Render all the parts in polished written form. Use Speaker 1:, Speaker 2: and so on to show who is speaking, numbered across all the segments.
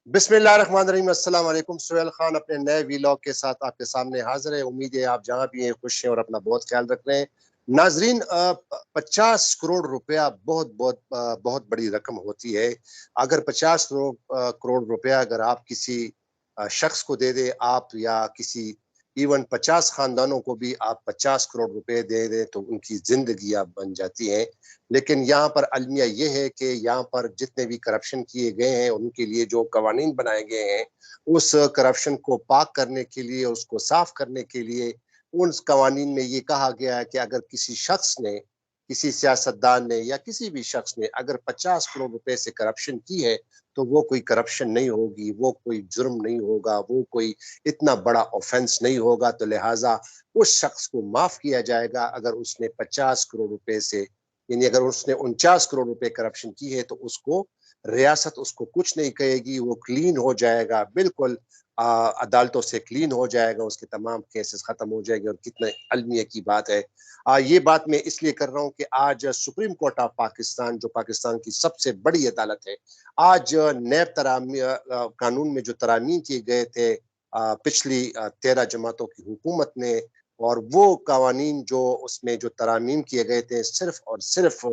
Speaker 1: बिस्मिल्लाहिर्रहमानिर्रहीम। अस्सलाम वालेकुम। सुहेल खान अपने नए वीलॉग के साथ आपके सामने हाजिर है। उम्मीद है आप जहाँ भी हैं खुश हैं और अपना बहुत ख्याल रख रहे हैं। नाजरीन, 50 करोड़ रुपया बहुत बहुत बहुत बड़ी रकम होती है। अगर 50 करोड़ रुपया अगर आप किसी शख्स को दे दे, आप या किसी इवन 50 खानदानों को भी आप 50 करोड़ रुपए दे दें तो उनकी जिंदगी आप बन जाती हैं। लेकिन यहाँ पर अलमिया ये है कि यहाँ पर जितने भी करप्शन किए गए हैं उनके लिए जो कवानीन बनाए गए हैं, उस करप्शन को पाक करने के लिए, उसको साफ करने के लिए उन कवानीन में ये कहा गया है कि अगर किसी शख्स ने, किसी सियासतदान ने या किसी भी शख्स ने अगर 50 करोड़ रुपए से करप्शन की है तो वो कोई करप्शन नहीं होगी, वो कोई जुर्म नहीं होगा, वो कोई इतना बड़ा ऑफेंस नहीं होगा। तो लिहाजा उस शख्स को माफ किया जाएगा अगर उसने 50 करोड़ रुपए से, यानी अगर उसने 49 करोड़ रुपए करप्शन की है तो उसको रियासत उसको कुछ नहीं कहेगी, वो क्लीन हो जाएगा, बिल्कुल अदालतों से क्लीन हो जाएगा, उसके तमाम केसेस खत्म हो जाएंगे। और कितने अलमिया की बात है। ये बात मैं इसलिए कर रहा हूँ कि आज सुप्रीम कोर्ट ऑफ पाकिस्तान, जो पाकिस्तान की सबसे बड़ी अदालत है, आज नैब कानून में जो तरामीम किए गए थे पिछली 13 जमातों की हुकूमत ने, और वो कवानीन जो उसमें जो तरामीम किए गए थे सिर्फ और सिर्फ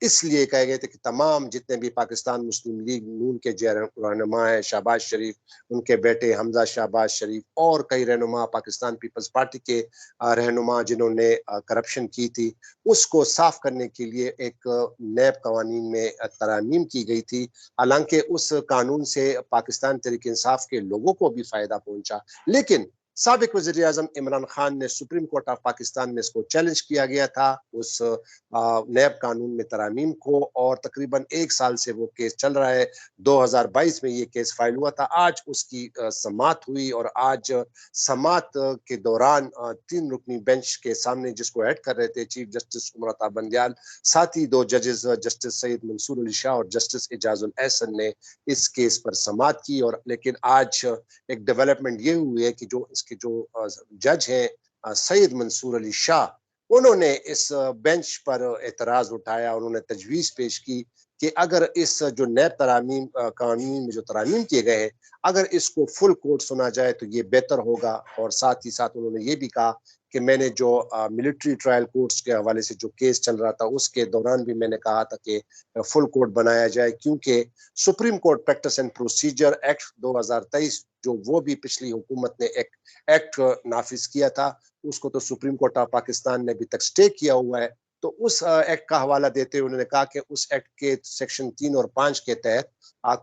Speaker 1: इसलिए कहे गए थे कि तमाम जितने भी पाकिस्तान मुस्लिम लीग नून के जो रहनुमा है शहबाज शरीफ, उनके बेटे हमजा शहबाज शरीफ और कई रहनुमा पाकिस्तान पीपल्स पार्टी के रहनुमा जिन्होंने करप्शन की थी, उसको साफ करने के लिए एक नैब कवानीन में तरामीम की गई थी। हालांकि उस कानून से पाकिस्तान तहरीक इंसाफ के लोगों को भी फायदा पहुंचा, लेकिन साबिक वज़ीर आज़म इमरान खान ने सुप्रीम कोर्ट ऑफ पाकिस्तान में इसको चैलेंज किया गया था, उस नैब कानून में तरामीम को, और तकरीबन 1 साल से वो केस चल रहा है। 2022 में ये केस फाइल हुआ था। आज उसकी समाअत हुई और आज समाअत के दौरान 3 रुकनी बेंच के सामने, जिसको हेड कर रहे थे चीफ जस्टिस उमर बंदयाल, साथ ही 2 जजेस जस्टिस सईद मंसूर अली शाह और जस्टिस एजाजुल एहसन ने इस केस पर समाअत की। और लेकिन आज एक डेवलपमेंट ये हुई है कि जो इसके जो जज हैं सईद मंसूर अली शाह, उन्होंने इस बेंच पर एतराज उठाया। उन्होंने तजवीज पेश की कि अगर इस जो नैब तरामीम कानून में जो तरामीम किए गए हैं, अगर इसको फुल कोर्ट सुना जाए तो ये बेहतर होगा। और साथ ही साथ उन्होंने ये भी कहा कि मैंने जो मिलिट्री ट्रायल कोर्ट्स के हवाले से जो केस चल रहा था उसके दौरान भी मैंने कहा था कि फुल कोर्ट बनाया जाए, क्योंकि supreme court practice and procedure act 2023 जो वो भी पिछली हुकूमत ने एक एक्ट नाफिज किया था, उसको तो सुप्रीम कोर्ट ऑफ पाकिस्तान ने अभी तक स्टे किया हुआ है। तो उस एक्ट का हवाला देते हुए उन्होंने कहा कि उस एक्ट के सेक्शन 3 और 5 के तहत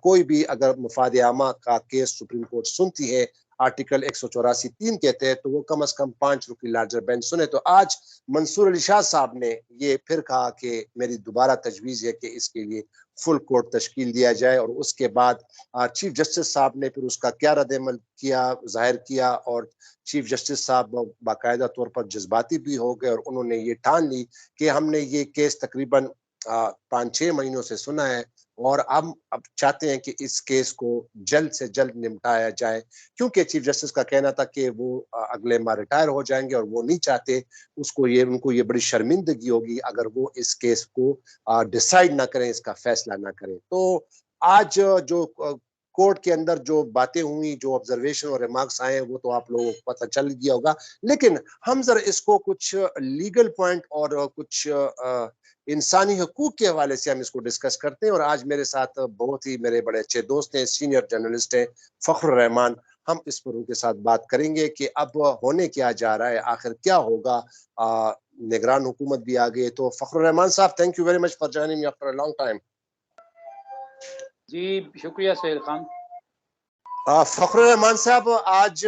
Speaker 1: कोई भी अगर मुफाद आमा का केस सुप्रीम कोर्ट सुनती है आर्टिकल 184(3) के तहत, तो वो कम से कम 5 रुकनी लार्जर बेंच सुने। तो आज मंसूर अली शाह साहब ने ये फिर कहा कि मेरी दोबारा तजवीज़ है कि इसके लिए फुल कोर्ट तश्कील दिया जाए। और उसके बाद चीफ जस्टिस साहब ने फिर उसका क्या रद्द-ए-अमल किया, ज़ाहिर किया, और चीफ जस्टिस साहब बाकायदा तौर पर जज्बाती भी हो गए और उन्होंने ये ठान ली कि हमने ये केस तकरीबन 5-6 महीनों से सुना है और हम अब चाहते हैं कि इस केस को जल्द से जल्द निपटाया जाए, क्योंकि चीफ जस्टिस का कहना था कि वो अगले माह रिटायर हो जाएंगे और वो नहीं चाहते, उनको ये बड़ी शर्मिंदगी होगी अगर वो इस केस को डिसाइड ना करें, इसका फैसला ना करें। तो आज जो कोर्ट के अंदर जो बातें हुई, जो ऑब्जर्वेशन और रिमार्क्स आए हैं, वो तो आप लोगों को पता चल गया होगा। लेकिन हम जरा इसको कुछ लीगल पॉइंट और कुछ इंसानी हकूक के हवाले से हम इसको डिस्कस करते हैं। और आज मेरे साथ बहुत ही मेरे बड़े अच्छे दोस्त हैं, सीनियर जर्नलिस्ट हैं, फखरुर रहमान। हम इस पर उनके साथ बात करेंगे कि अब होने क्या जा रहा है, आखिर क्या होगा। निगरान हुकूमत भी आ गई। तो फखरुर रहमान साहब, thank you very much for joining me after a long time.
Speaker 2: जी शुक्रिया सोहेल खान।
Speaker 1: फखरुर रहमान साहब, आज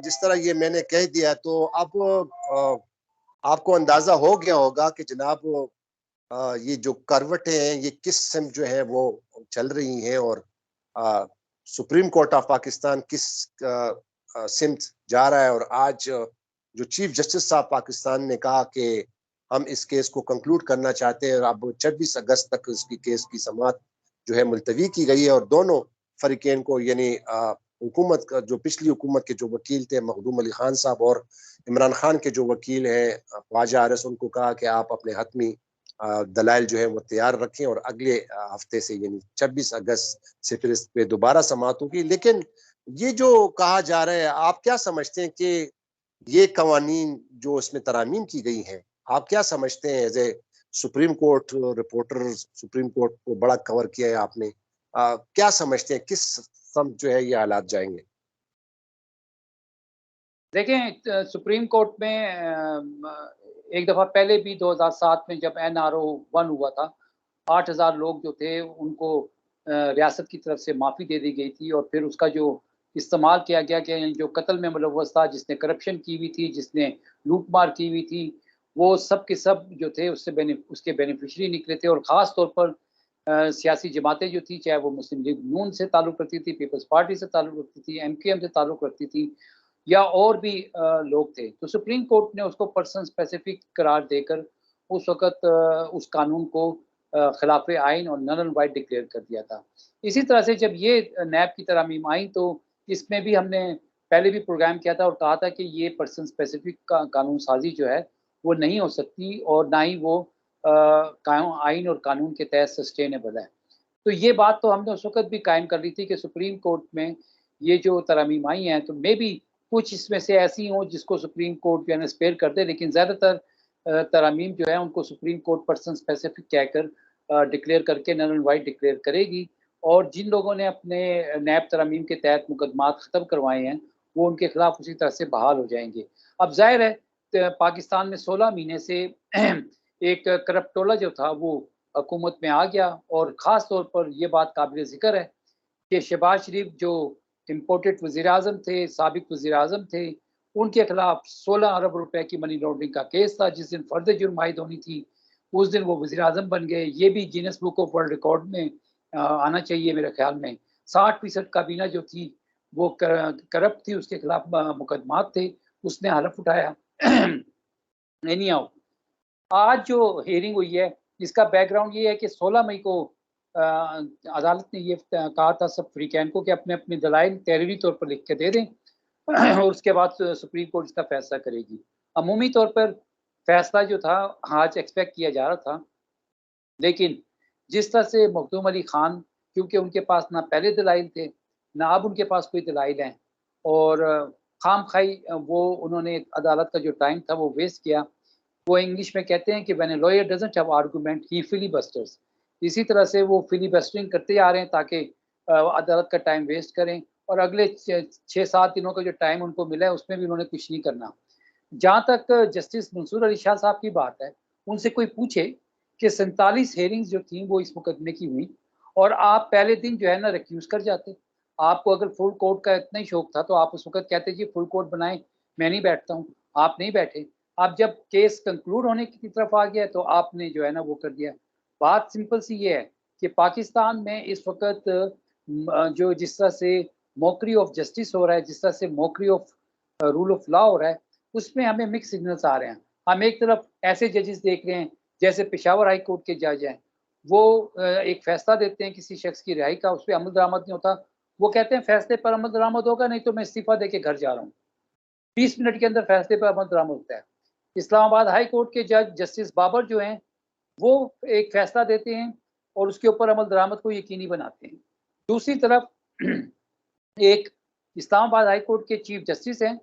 Speaker 1: जिस तरह ये मैंने कह दिया, तो अब आपको अंदाजा हो गया होगा कि जनाब ये जो करवटें हैं ये किस सिम जो है वो चल रही हैं, और सुप्रीम कोर्ट ऑफ पाकिस्तान किस सिमत जा रहा है। और आज जो चीफ जस्टिस साहब पाकिस्तान ने कहा कि हम इस केस को कंक्लूड करना चाहते हैं, और अब 26 अगस्त तक इसकी केस की समाअत जो है मुलतवी की गई है। और दोनों फरीकेन को, यानी हुकूमत का जो पिछली हुकूमत के जो वकील थे मखदूम अली खान साहब और इमरान खान के जो वकील हैं ख्वाजा आरस, उनको कहा कि आप अपने हतमी दलाइल जो है वो तैयार रखें और अगले हफ्ते से यानी 26 अगस्त से फिर इस पे दोबारा समाअत होगी। लेकिन ये जो कहा जा रहा है, आप क्या समझते हैं कि ये कवानीन जो इसमें तरामीम की गई हैं, आप क्या समझते हैं? As a Supreme Court reporter, Supreme Court को बड़ा कवर किया है आपने, क्या समझते हैं किस सम जो है ये हालात जाएंगे?
Speaker 2: देखें, सुप्रीम कोर्ट में एक दफ़ा पहले भी 2007 में जब एनआरओ 1 हुआ था, 8,000 लोग जो थे उनको रियासत की तरफ से माफ़ी दे दी गई थी और फिर उसका जो इस्तेमाल किया गया कि जो कत्ल में मुलव्वस था, जिसने करप्शन की हुई थी, जिसने लूट-मार की हुई थी, वो सब के सब जो थे उसके बेनिफिशियरी निकले थे और ख़ास तौर पर सियासी जमातें जो थी, चाहे वो मुस्लिम लीग नून से ताल्लुक़ रखती थी, पीपल्स पार्टी से ताल्लुक़ रखती थी, एमक्यूएम से ताल्लुक़ रखती थी या और भी लोग थे। तो सुप्रीम कोर्ट ने उसको पर्सन स्पेसिफिक करार देकर उस वक़्त उस कानून को खिलाफ़े आइन और नल एंड वाइड डिक्लेयर कर दिया था। इसी तरह से जब ये नैब की तरमीम आई तो इसमें भी हमने पहले भी प्रोग्राम किया था और कहा था कि ये पर्सन स्पेसिफिक का कानून साज़ी जो है, वो नहीं हो सकती और ना ही वो कानून आइन और कानून के तहत सस्टेनेबल है। तो ये बात तो हमने उस वक़्त भी कायम कर ली थी कि सुप्रीम कोर्ट में ये जो तरमीम आई हैं, तो मेबी कुछ इसमें से ऐसी हों जिसको सुप्रीम कोर्ट जो है ना स्पेयर कर दे, लेकिन ज़्यादातर तरमीम जो है उनको सुप्रीम कोर्ट पर्सन स्पेसिफिक कहकर डिक्लेयर करके नल एंड वाइड डिक्लेयर करेगी और जिन लोगों ने अपने नैब तरमीम के तहत मुकदमात ख़त्म करवाए हैं, वो उनके खिलाफ उसी तरह से बहाल हो जाएँगे। अब ज़ाहिर है पाकिस्तान में 16 महीने से एक करप्टोला जो था वो हुकूमत में आ गया और ख़ास तौर पर ये बात काबिल ज़िक्र है कि शहबाज शरीफ जो इम्पोर्टेड वज़ीर-ए-आज़म थे, साबिक वज़ीर-ए-आज़म थे, उनके खिलाफ 16 अरब रुपए की मनी लॉन्ड्रिंग का केस था। जिस दिन फर्द जुर्म आयद होनी थी, उस दिन वो वज़ीर-ए-आज़म बन गए। ये भी Guinness book of world record में आना चाहिए मेरे ख़्याल में। 60% काबीना जो थी, वो करप्ट थी, उसके खिलाफ मुकदमात थे, उसने हलफ उठाया। एनी हाउ आज जो हियरिंग हुई है, इसका बैकग्राउंड ये है कि 16 मई को अदालत ने ये कहा था सब फ्रीकैन को कि अपने-अपने दलाइल तहरीरी तौर पर लिख के दे दें और उसके बाद सुप्रीम कोर्ट इसका फैसला करेगी। अमूमी तौर पर फैसला जो था आज एक्सपेक्ट किया जा रहा था, लेकिन जिस तरह से मखदूम अली खान क्योंकि उनके पास ना पहले दलाइल थे, ना अब उनके पास कोई दलाइल हैं और खामख़ाई वो उन्होंने अदालत का जो टाइम था वो वेस्ट किया। वो इंग्लिश में कहते हैं कि when a lawyer doesn't have argument he filibusters. इसी तरह से वो फिलिबस्टरिंग करते आ रहे हैं ताकि अदालत का टाइम वेस्ट करें और अगले 6-7 दिनों का जो टाइम उनको मिला है उसमें भी उन्होंने कुछ नहीं करना। जहाँ तक जस्टिस मंसूर अली शाह साहब की बात है, उनसे कोई पूछे कि 47 हियरिंग्स जो थी वो इस मुकदमे की हुई और आप पहले दिन जो है ना रिक्यूज़ कर जाते। आपको अगर फुल कोर्ट का इतना ही शौक था तो आप उस वक़्त कहते जी फुल कोर्ट बनाएँ, मैं नहीं बैठता हूँ। आप नहीं बैठे। अब जब केस कंक्लूड होने की तरफ आ गया तो आपने जो है ना वो कर दिया। बात सिंपल सी ये है कि पाकिस्तान में इस वक़्त जो जिस तरह से मॉकरी ऑफ जस्टिस हो रहा है, जिस तरह से mockery of rule of law हो रहा है, उसमें हमें मिक्स सिग्नल्स आ रहे हैं। हम एक तरफ ऐसे जजेस देख रहे हैं, जैसे पेशावर हाई कोर्ट के जज हैं, वो एक फैसला देते हैं किसी शख्स की रिहाई का, उस पे अमल दरामद नहीं होता। वो कहते हैं फैसले पर अमल दरामद होगा, नहीं तो मैं इस्तीफ़ा देके घर जा रहा हूँ। 20 मिनट के अंदर फैसले पर अमल दरामद होता है। इस्लामाबाद हाई कोर्ट के जज जस्टिस बाबर जो हैं, वो एक फैसला देते हैं और उसके ऊपर अमल दरामद को यकीनी बनाते हैं। दूसरी तरफ एक इस्लामाबाद हाई कोर्ट के चीफ जस्टिस हैं,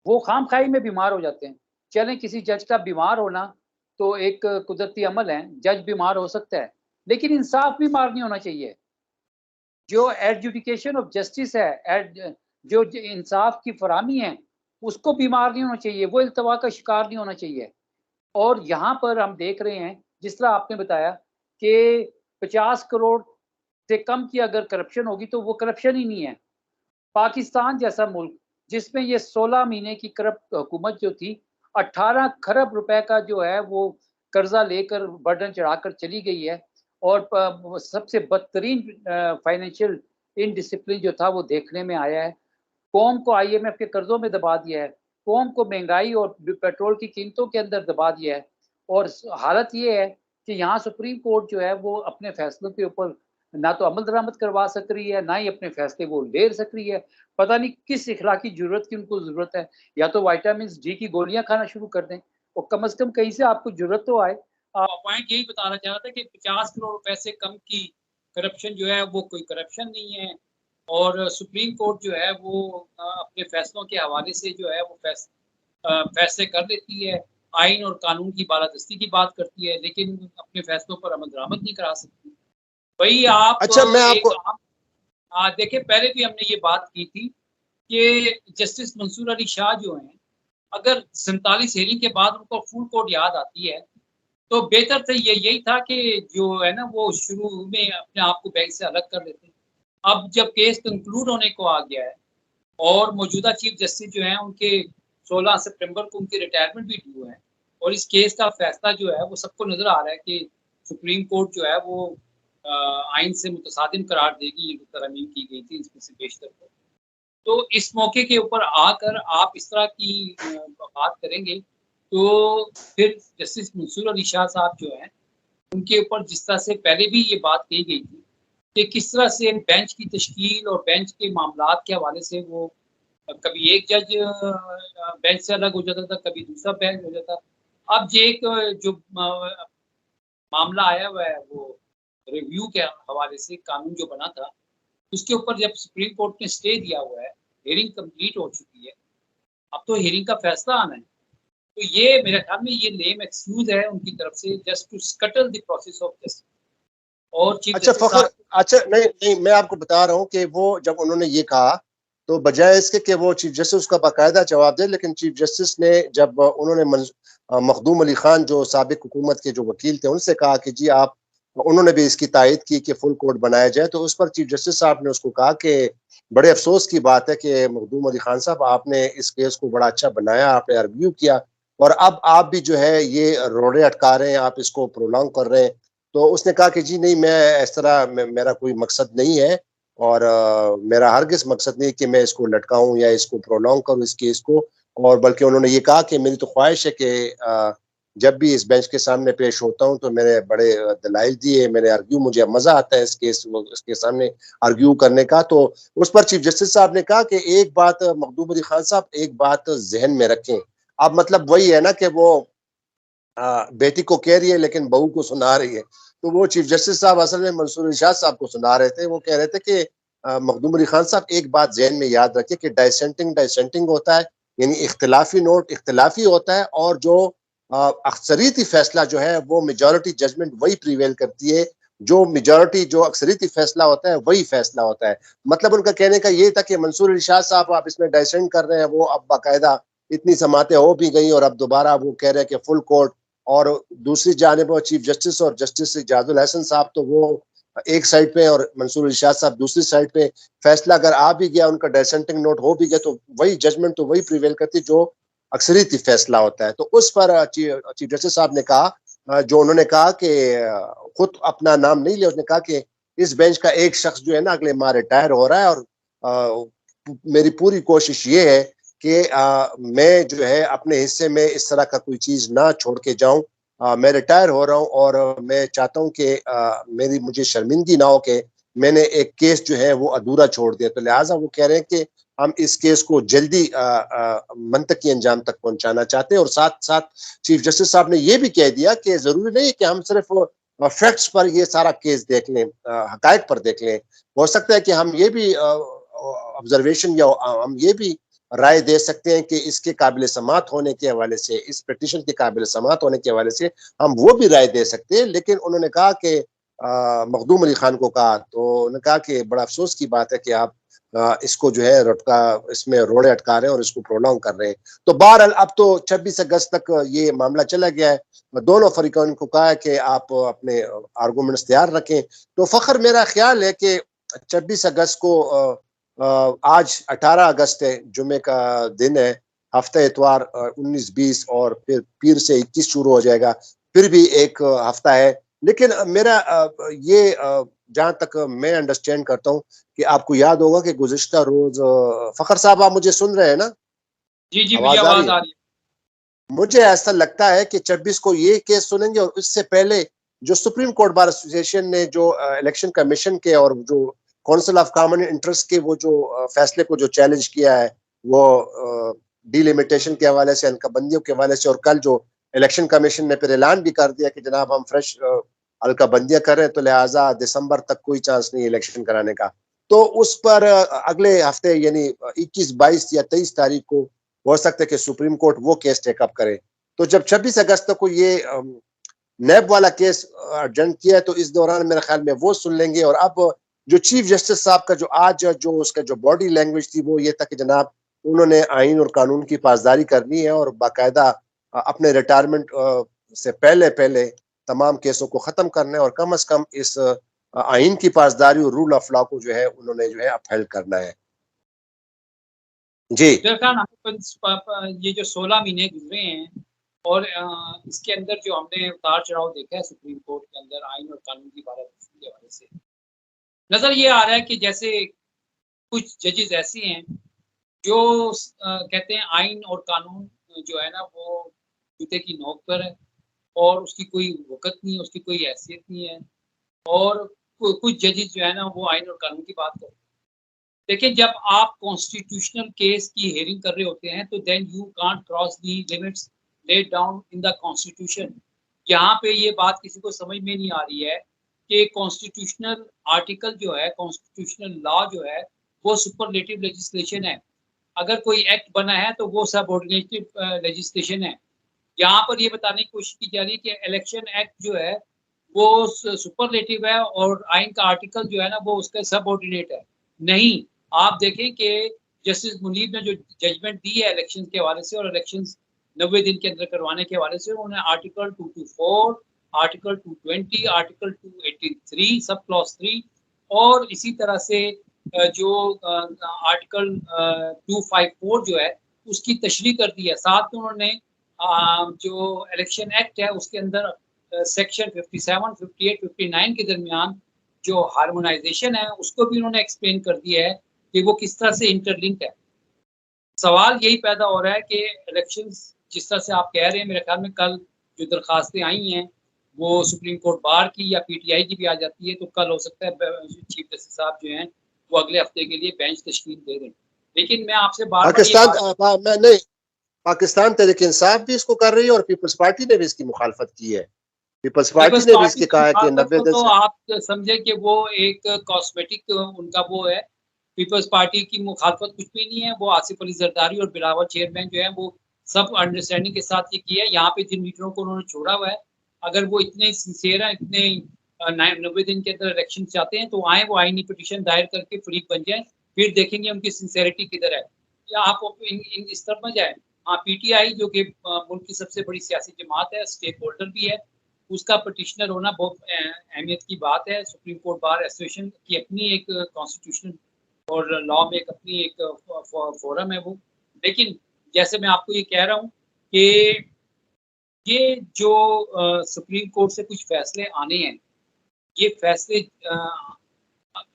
Speaker 2: वो खामखाई में बीमार हो जाते हैं। चलें किसी जज का बीमार होना तो एक कुदरती अमल है, जज बीमार हो सकता है, लेकिन इंसाफ बीमार नहीं होना चाहिए। जो एडजुडिकेशन ऑफ जस्टिस है, जो इंसाफ की फरहमी है, उसको बीमार नहीं होना चाहिए, वो इल्तवा का शिकार नहीं होना चाहिए। और यहाँ पर हम देख रहे हैं, जिस तरह आपने बताया कि 50 करोड़ से कम की अगर करप्शन होगी तो वो करप्शन ही नहीं है। पाकिस्तान जैसा मुल्क जिसमें ये 16 महीने की करप्ट हुकूमत जो थी 18 खरब रुपए का जो है वो कर्जा लेकर बर्डन चढ़ाकर चली गई है और सबसे बदतरीन फाइनेंशियल इनडिसिप्लिन जो था वो देखने में आया है। कौम को आईएमएफ के कर्जों में दबा दिया है, कौम को महंगाई और पेट्रोल की कीमतों के अंदर दबा दिया है और हालत ये है कि यहाँ सुप्रीम कोर्ट जो है वो अपने फैसलों के ऊपर ना तो अमल दरामद करवा सक रही है, ना ही अपने फैसले वो ले सक रही है। पता नहीं किस इखलाकी ज़रूरत की उनको ज़रूरत है, या तो विटामिन डी की गोलियाँ खाना शुरू कर दें और कम से कम कहीं से आपको ज़रूरत तो आए। पॉइंट यही बताना चाह रहा था कि 50 करोड़ रुपए से कम की करप्शन जो है वो कोई करप्शन नहीं है और सुप्रीम कोर्ट जो है वो अपने फैसलों के हवाले से जो है वो फैसले कर लेती है, आइन और कानून की बालादस्ती की बात करती है, लेकिन अपने फैसलों पर अमल दरामद नहीं करा सकती। वही आप
Speaker 1: अच्छा, मैं
Speaker 2: एक
Speaker 1: आपको
Speaker 2: आम देखिए पहले भी हमने ये बात की थी कि जस्टिस मंसूर अली शाह जो हैं, अगर 47 हेयरिंग के बाद उनको फुल कोर्ट याद आती है, तो बेहतर तो ये यही था कि जो है ना वो शुरू में अपने आप को बैंक से अलग कर लेते। अब जब केस कंक्लूड होने को आ गया है और मौजूदा चीफ जस्टिस जो हैं उनके 16 सितंबर को उनकी रिटायरमेंट भी ड्यू है और इस केस का फैसला जो है वो सबको नज़र आ रहा है कि सुप्रीम कोर्ट जो है वो आइन से मुतसादिम करार देगी, ये जो तरमीम की गई थी इसमें से बेशतर को। तो इस मौके के ऊपर आकर आप इस तरह की बात करेंगे, तो फिर जस्टिस मंसूर अली शाह साहब जो हैं, उनके ऊपर जिस तरह से पहले भी ये बात कही गई थी कि किस तरह से बेंच की तश्कील और बेंच के मामलात के हवाले से वो कभी एक जज बेंच से अलग हो जाता था, कभी दूसरा बेंच हो जाता। अब ये एक जो मामला आया हुआ है वो रिव्यू के हवाले से कानून जो बना था, उसके ऊपर जब सुप्रीम कोर्ट ने स्टे दिया हुआ है, हियरिंग कंप्लीट हो चुकी है, अब तो हियरिंग का फैसला आना है। तो ये मेरे ख्याल में ये लेम एक्सक्यूज़ है उनकी तरफ से just to scuttle the process of justice और चीफ
Speaker 1: अच्छा
Speaker 2: जस्टिस
Speaker 1: फ़ख्र,
Speaker 2: साहब
Speaker 1: अच्छा नहीं नहीं, मैं आपको बता रहा हूँ कि वो जब उन्होंने ये कहा, तो बजाय इसके कि वो चीफ जस्टिस उसका बाकायदा जवाब दे, लेकिन चीफ जस्टिस ने जब उन्होंने मखदूम अली खान जो साबिक हुकूमत के जो वकील थे उनसे कहा कि जी आप, उन्होंने भी इसकी तायद की कि फुल कोर्ट बनाया जाए, तो उस पर चीफ जस्टिस साहब ने उसको कहा कि बड़े अफसोस की बात है कि मखदूम अली खान साहब, आपने इस केस को बड़ा अच्छा बनाया, आपने रिव्यू किया और अब आप भी जो है ये रोड़े अटका रहे हैं, आप इसको प्रोलॉन्ग कर रहे हैं। तो उसने कहा कि जी नहीं, मैं इस तरह मेरा कोई मकसद नहीं है और मेरा हरगिज़ मकसद नहीं है कि मैं इसको लटकाऊँ या इसको प्रोलॉन्ग करूँ इस केस को, और बल्कि उन्होंने ये कहा कि मेरी तो ख्वाहिश है कि जब भी इस बेंच के सामने पेश होता हूँ तो मैंने बड़े दलाइल दिए, मैंने आर्ग्यू, मुझे मज़ा आता है इसके सामने आर्ग्यू करने का। तो उस पर चीफ जस्टिस साहब ने कहा कि एक बात मखदूम अली खान साहब, एक बात ज़हन में रखें। अब मतलब वही है ना कि वो बेटी को कह रही है लेकिन बहू को सुना रही है। तो वो चीफ जस्टिस साहब असल में मंसूर अली शाह साहब को सुना रहे थे। वो कह रहे थे कि मखदूम अली खान साहब, एक बात ज़हन में याद रखिए कि डाइसेंटिंग होता है, यानी इख्तिलाफी नोट इख्तिलाफी होता है, और जो अक्सरियती फैसला जो है वो मेजॉरिटी जजमेंट वही प्रिवेल करती है, जो अक्सरियती फैसला होता है वही फैसला होता है। मतलब उनका कहने का ये था कि मंसूर अली शाह साहब, आप इसमें डाइसेंट कर रहे हैं, वो अब बाकायदा इतनी समातें हो भी गई और अब दोबारा वो कह रहे हैं कि फुल कोर्ट, और दूसरी जानिब वो चीफ जस्टिस और जस्टिस इजाजुल हसन साहब, तो वो एक साइड पे और मंसूर अली शाह साहब दूसरी साइड पे। फैसला अगर आ भी गया, उनका डिसेंटिंग नोट हो भी गया, तो वही जजमेंट तो वही प्रिवेल करती जो अक्सरियती फैसला होता है। तो उस पर चीफ जस्टिस साहब ने कहा, जो उन्होंने कहा कि खुद अपना नाम नहीं लिया, उसने कहा कि इस बेंच का एक शख्स जो है ना अगले माह रिटायर हो रहा है, और मेरी पूरी कोशिश ये है कि मैं जो है अपने हिस्से में इस तरह का कोई चीज ना छोड़ के जाऊं। मैं रिटायर हो रहा हूं और मैं चाहता हूं कि मेरी मुझे शर्मिंदगी ना हो कि मैंने एक केस जो है वो अधूरा छोड़ दिया। तो लिहाजा वो कह रहे हैं कि हम इस केस को जल्दी मंतकी अंजाम तक पहुंचाना चाहते हैं, और साथ साथ चीफ जस्टिस साहब ने यह भी कह दिया कि जरूरी नहीं है कि हम सिर्फ फैक्ट्स पर ये सारा केस देख लें, हकायक पर देख लें। हो सकता है कि हम ये भी ऑब्जर्वेशन या हम ये भी राय दे सकते हैं कि इसके काबिल समात होने के हवाले से, इस पिटीशन के काबिल समात होने के हवाले से हम वो भी राय दे सकते हैं। लेकिन उन्होंने कहा कि मखदूम अली खान को कहा, तो उन्होंने कहा कि बड़ा अफसोस की बात है कि आप इसको जो है रटका, इसमें रोड़े अटका रहे हैं और इसको प्रोलॉन्ग कर रहे हैं। तो बहरहाल अब तो 26 अगस्त तक ये मामला चला गया है। दोनों फरीकों को कहा है कि आप अपने आर्गूमेंट्स तैयार रखें। तो फखर, मेरा ख्याल है कि 26 अगस्त को आज 18 अगस्त है, जुमे का दिन है, हफ्ता इतवार 19-20, और फिर पीर से 21 शुरू हो जाएगा, फिर भी एक हफ्ता है। लेकिन मेरा ये जहां तक मैं अंडरस्टैंड करता हूँ कि आपको याद होगा कि गुज़िश्ता रोज, फखर साहब आप मुझे सुन रहे हैं ना?
Speaker 2: जी, जी, मुझे
Speaker 1: आवाज आ रही
Speaker 2: आवाज़
Speaker 1: है?
Speaker 2: आ रही है।
Speaker 1: मुझे ऐसा लगता है कि 26 को ये केस सुनेंगे, और इससे पहले जो सुप्रीम कोर्ट बार एसोसिएशन ने जो इलेक्शन कमीशन के और जो काउंसिल ऑफ कॉमन इंटरेस्ट के वो जो फैसले को जो चैलेंज किया है, वो डिलिमिटेशन के हवाले से, अनकबंदियों के हवाले से, और कल जो इलेक्शन कमीशन ने फिर ऐलान भी कर दिया कि जनाब हम फ्रेश हल्का-बंदियाँ कर रहे हैं, तो लिहाजा दिसंबर तक कोई चांस नहीं है इलेक्शन कराने का। तो उस पर अगले हफ्ते यानी 21, 22 या 23 तारीख को हो सकता है कि सुप्रीम कोर्ट वो केस टेकअप करे। तो जब 26 अगस्त को ये नैब वाला केस अर्जेंट किया है, तो इस दौरान मेरे ख्याल में वो सुन लेंगे। और अब जो चीफ जस्टिस साहब का जो आज जो उसका जो बॉडी लैंग्वेज थी वो ये था कि जनाब उन्होंने आइन और कानून की पासदारी करनी है और बाकायदा अपने रिटायरमेंट से पहले पहले तमाम केसों को खत्म करना है और कम से कम इस आइन की पासदारी और रूल ऑफ लॉ को जो है उन्होंने जो है अपहेल्ड करना है। जी
Speaker 2: ये जो 16 महीने गुजरे हैं और इसके अंदर जो हमने उतार चढ़ाव देखा है सुप्रीम कोर्ट के अंदर आइन और कानून की बारादरी के हवाले से, नजर ये आ रहा है कि जैसे कुछ जजेस ऐसे हैं जो कहते हैं आइन और कानून जो है ना वो जूते की नोक पर है और उसकी कोई वक़्त नहीं है, उसकी कोई हैसियत नहीं है। और कुछ जजेस जो है ना वो आइन और कानून की बात करते हैं। देखिए, जब आप कॉन्स्टिट्यूशनल केस की हियरिंग कर रहे होते हैं तो then you can't cross the limits laid down in the constitution. यहाँ पे ये बात किसी को समझ में नहीं आ रही है कि कॉन्स्टिट्यूशनल आर्टिकल जो है, कॉन्स्टिट्यूशनल लॉ जो है, वो सुपरलेटिव लेजिस्लेशन है। अगर कोई एक्ट बना है तो वो सबऑर्डिनेटिव लेजिस्लेशन है। यहाँ पर ये बताने की कोशिश की जा रही है कि इलेक्शन एक्ट जो है वो सुपरलेटिव है और आइन का आर्टिकल जो है ना वो उसका सबऑर्डिनेट है। नहीं, आप देखें कि जस्टिस मुनीब ने जो जजमेंट दी है इलेक्शन के हवाले से और इलेक्शन 90 दिन के अंदर करवाने के हवाले से, उन्होंने article 224, article 220, article 283 sub clause 3 और इसी तरह से जो आर्टिकल 254 जो है उसकी तशरीह कर दी है। साथ में उन्होंने जो इलेक्शन एक्ट है उसके अंदर सेक्शन 57, 58, 59 के दरमियान जो हार्मोनाइजेशन है उसको भी उन्होंने एक्सप्लेन कर दिया है कि वो किस तरह से इंटरलिंक है। सवाल यही पैदा हो रहा है कि इलेक्शंस जिस तरह से आप कह रहे हैं, मेरे ख्याल में कल जो दरखास्तें आई हैं वो सुप्रीम कोर्ट बार की या पीटीआई की भी आ जाती है, तो कल हो सकता है चीफ जस्टिस साहब जो हैं वो अगले हफ्ते के लिए बेंच तश्कील दे दें। लेकिन मैं आपसे
Speaker 1: पाकिस्तान तहरीक इंसाफ भी इसको कर रही है और पीपल्स पार्टी ने भी इसकी मुखालफत की है। पीपल्स पार्टी ने भी इसकी कहा है कि 90 दिन
Speaker 2: तो आप समझे कि वो एक कॉस्मेटिक उनका वो है। पीपल्स पार्टी की मुखालफत कुछ भी नहीं है। वो आसिफ अली जरदारी और बिलावल चेयरमैन जो है वो सब अंडरस्टैंडिंग के साथ ये किया है। यहाँ पे जिन लीडरों को उन्होंने छोड़ा हुआ है, अगर वो इतने सिंसियर हैं, इतने 90 दिन के अंदर इलेक्शन चाहते हैं तो आए वो आईनी पिटीशन दायर करके फरीक बन जाए, फिर देखेंगे उनकी सिंसियरिटी किधर है। या आप इस तरफ में जाए। हाँ, पीटीआई जो कि मुल्क की सबसे बड़ी सियासी जमात है, स्टेक होल्डर भी है, उसका पटिशनर होना बहुत अहमियत की बात है। सुप्रीम कोर्ट बार एसोसिएशन की अपनी एक कॉन्स्टिट्यूशन और लॉ में एक अपनी एक फोरम है वो। लेकिन जैसे मैं आपको ये कह रहा हूँ कि ये जो सुप्रीम कोर्ट से कुछ फैसले आने हैं, ये फैसले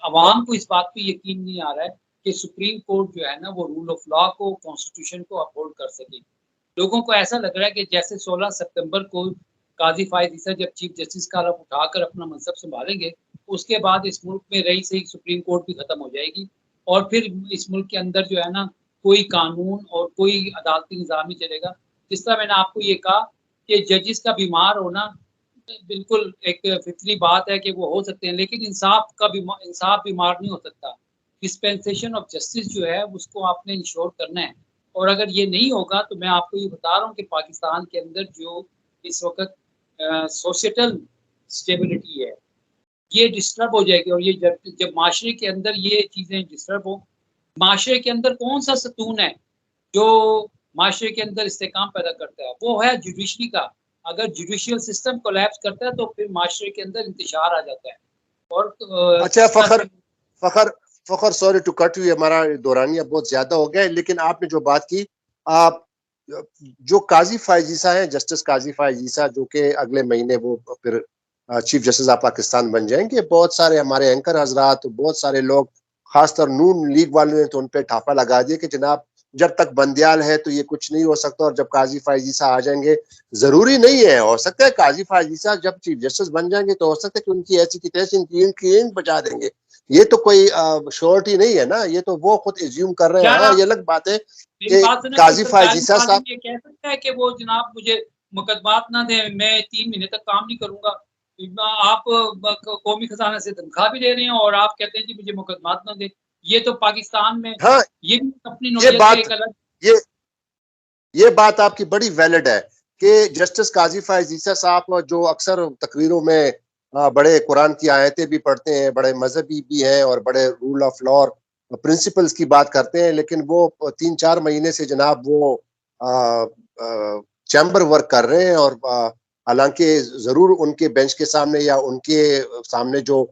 Speaker 2: अवाम को इस बात पे यकीन नहीं आ रहा है कि सुप्रीम कोर्ट जो है ना वो रूल ऑफ लॉ को, कॉन्स्टिट्यूशन को अपहोल्ड कर सके। लोगों को ऐसा लग रहा है कि जैसे 16 सितंबर को काजी फायद ईसा जब चीफ जस्टिस का हलफ उठाकर अपना मनसब संभालेंगे, उसके बाद इस मुल्क में रही सही सुप्रीम कोर्ट भी खत्म हो जाएगी और फिर इस मुल्क के अंदर जो है ना कोई कानून और कोई अदालती निज़ाम नहीं चलेगा। जिस तरह मैंने आपको ये कहा कि जजिस का बीमार होना बिल्कुल एक फितरी बात है कि वो हो सकते हैं, लेकिन इंसाफ बीमार नहीं हो सकता। डिस्पेंसेशन ऑफ जस्टिस जो है उसको आपने इंश्योर करना है और अगर ये नहीं होगा तो मैं आपको ये बता रहा हूँ कि पाकिस्तान के अंदर जो इस वक्त सोशल स्टेबिलिटी है ये डिस्टर्ब हो जाएगी। और ये जब माशरे के अंदर ये चीज़ें डिस्टर्ब हो, माशरे के अंदर कौन सा सतून है जो माशरे के अंदर इस्तेकाम पैदा करता है? वो है जुडिशरी का। अगर जुडिशियल सिस्टम कोलैप्स करता है तो फिर माशरे के अंदर इंतशार आ जाता है। और
Speaker 1: अच्छा फखर सॉरी टू कट यू, हमारा दौरानिया बहुत ज्यादा हो गया है, लेकिन आपने जो बात की, आप जो काजी फायज ईसा है, जस्टिस काजी फायज ईसा, जो कि अगले महीने वो फिर चीफ जस्टिस ऑफ पाकिस्तान बन जाएंगे, बहुत सारे हमारे एंकर हजरात, बहुत सारे लोग, खासकर नून लीग वालों ने तो उन पर ठापा लगा दिया कि जनाब जब तक बंदियाल है तो ये कुछ नहीं हो सकता, और जब काजी फायज ईसा आ जाएंगे, जरूरी नहीं है, हो सकता है काजी फायज ईसा जब चीफ जस्टिस बन जाएंगे तो हो सकता है कि उनकी ऐसी की तैसी ईंट बचा देंगे। ये तो कोई श्योरिटी नहीं है ना, ये तो वो खुद एज्यूम कर रहे हैं। हाँ, ये अलग बात है कि काजी फायज ईसा साहब
Speaker 2: ये कह सकता है कि वो जनाब मुझे मुकदमात ना दें, मैं 3 महीने तक काम नहीं करूँगा। आप कौमी खजाना से तनख्वाह भी ले रहे हैं और आप कहते हैं कि मुझे मुकदमात ना दें। ये तो पाकिस्तान में
Speaker 1: हाँ,
Speaker 2: ये भी अपनी
Speaker 1: ये
Speaker 2: नौइयत से
Speaker 1: बात
Speaker 2: एक अलग।
Speaker 1: ये ये बात आपकी बड़ी वैलिड है कि जस्टिस काजी फैज ईसा साहब जो अक्सर तकरीरों में बड़े कुरान की आयतें भी पढ़ते हैं, बड़े मजहबी भी हैं और बड़े रूल ऑफ लॉ और प्रिंसिपल्स की बात करते हैं, लेकिन वो 3-4 महीने से जनाब वो चैम्बर वर्क कर रहे हैं और हालांकि जरूर उनके बेंच के सामने या उनके सामने जो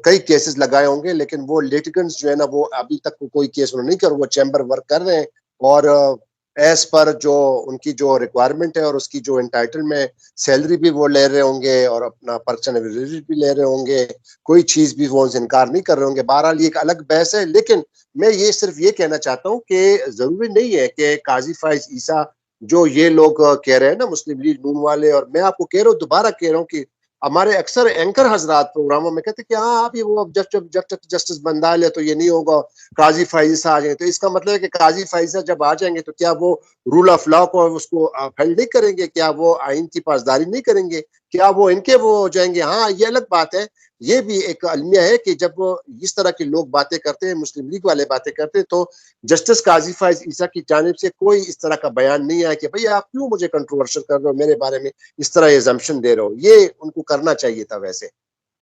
Speaker 1: कई केसेस लगाए होंगे, लेकिन वो लिटिगेंट्स जो है ना वो अभी तक कोई केस उन्होंने नहीं कर, वो चैम्बर वर्क कर रहे हैं और एज पर जो उनकी जो रिक्वायरमेंट है और उसकी जो एंटाइटलमेंट सैलरी भी वो ले रहे होंगे और अपना पर्सन भी ले रहे होंगे, कोई चीज भी वो उनसे इनकार नहीं कर रहे होंगे। बहरहाल ये एक अलग बहस है, लेकिन मैं ये सिर्फ ये कहना चाहता हूँ कि जरूरी नहीं है कि काजी फैज ईसा जो ये लोग कह रहे हैं ना मुस्लिम लीग नून वाले, और मैं आपको कह रहा हूँ दोबारा कह रहा हूँ कि हमारे अक्सर एंकर हजरात प्रोग्रामों में कहते हैं कि हाँ आप ये वो जब तक जस्टिस बंदाल है तो ये नहीं होगा, काजी फाइजा आ जाएंगे, तो इसका मतलब है कि काजी फाइजा जब आ जाएंगे तो क्या वो रूल ऑफ लॉ को उसको अपहेल्ड नहीं करेंगे, क्या वो आइन की पासदारी नहीं करेंगे, क्या वो इनके वो हो जाएंगे। हाँ ये अलग बात है, ये भी एक अलमिया है कि जब इस तरह के लोग बातें करते हैं, मुस्लिम लीग वाले बातें करते हैं, तो जस्टिस काजी फैज ईसा की जानिब से कोई इस तरह का बयान नहीं आया कि भाई आप क्यों मुझे कंट्रोवर्शियल कर रहे हो, मेरे बारे में इस तरह एजम्पशन दे रहे हो। ये उनको करना चाहिए था वैसे।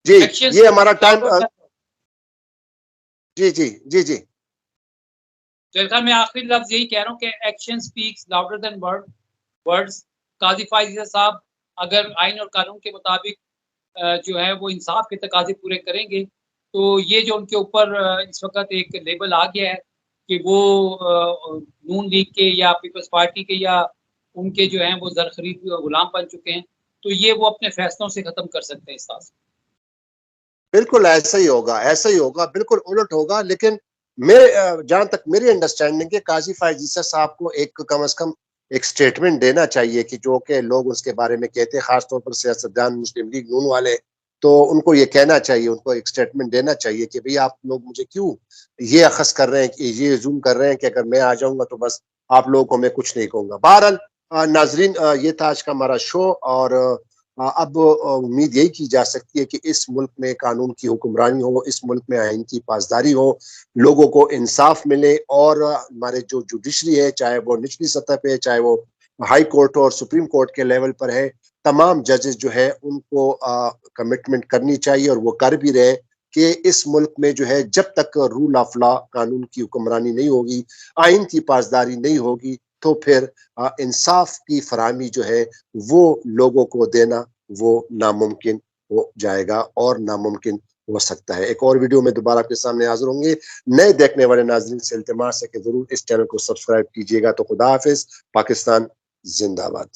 Speaker 1: जी, ये हमारा टाइम। जी जी जी जी।
Speaker 2: तो मैं आखिरी लफ्ज यही कह रहा हूँ कि action speaks louder than words. Qazi Faiza साहब अगर आइन और कानून के मुताबिक जो है वो इंसाफ के तकाजे पूरे करेंगे, तो ये जो उनके ऊपर इस वक्त एक लेबल आ गया है कि वो नून लीग के या पीपल्स पार्टी के या उनके जो हैं वो ज़रख़रीद गुलाम बन चुके हैं, तो ये वो अपने फैसलों से ख़त्म कर सकते हैं इस साल से।
Speaker 1: बिल्कुल ऐसा ही होगा, ऐसा ही होगा, बिल्कुल उलट होगा। लेकिन मैं जहां तक मेरी अंडरस्टैंडिंग है, काजी फैज ईसा साहब को एक कम से कम एक स्टेटमेंट देना चाहिए कि जो कि लोग उसके बारे में कहते हैं, खासतौर पर सियासतदान मुस्लिम लीग नून वाले, तो उनको ये कहना चाहिए, उनको एक स्टेटमेंट देना चाहिए कि भाई आप लोग मुझे क्यों ये अखज़ कर रहे हैं, कि ये जूम कर रहे हैं कि अगर मैं आ जाऊंगा तो बस आप लोगों को मैं कुछ नहीं कहूंगा। बहरहाल नाजरीन, ये था आज का हमारा शो और अब उम्मीद यही की जा सकती है कि इस मुल्क में कानून की हुक्मरानी हो, इस मुल्क में आइन की पासदारी हो, लोगों को इंसाफ मिले और हमारे जो जुडिशरी है, चाहे वो निचली सतह पे, चाहे वो हाई कोर्ट और सुप्रीम कोर्ट के लेवल पर है, तमाम जजेस जो है उनको कमिटमेंट करनी चाहिए और वो कर भी रहे कि इस मुल्क में जो है जब तक रूल ऑफ लॉ कानून की हुक्मरानी नहीं होगी, आइन की पासदारी नहीं होगी, तो फिर इंसाफ की फराहमी जो है वो लोगों को देना वो नामुमकिन हो जाएगा और नामुमकिन हो सकता है। एक और वीडियो में दोबारा आपके सामने हाजिर होंगे। नए देखने वाले नाज़रीन से इल्तिमास है कि जरूर इस चैनल को सब्सक्राइब कीजिएगा। तो खुदा हाफिज, पाकिस्तान जिंदाबाद।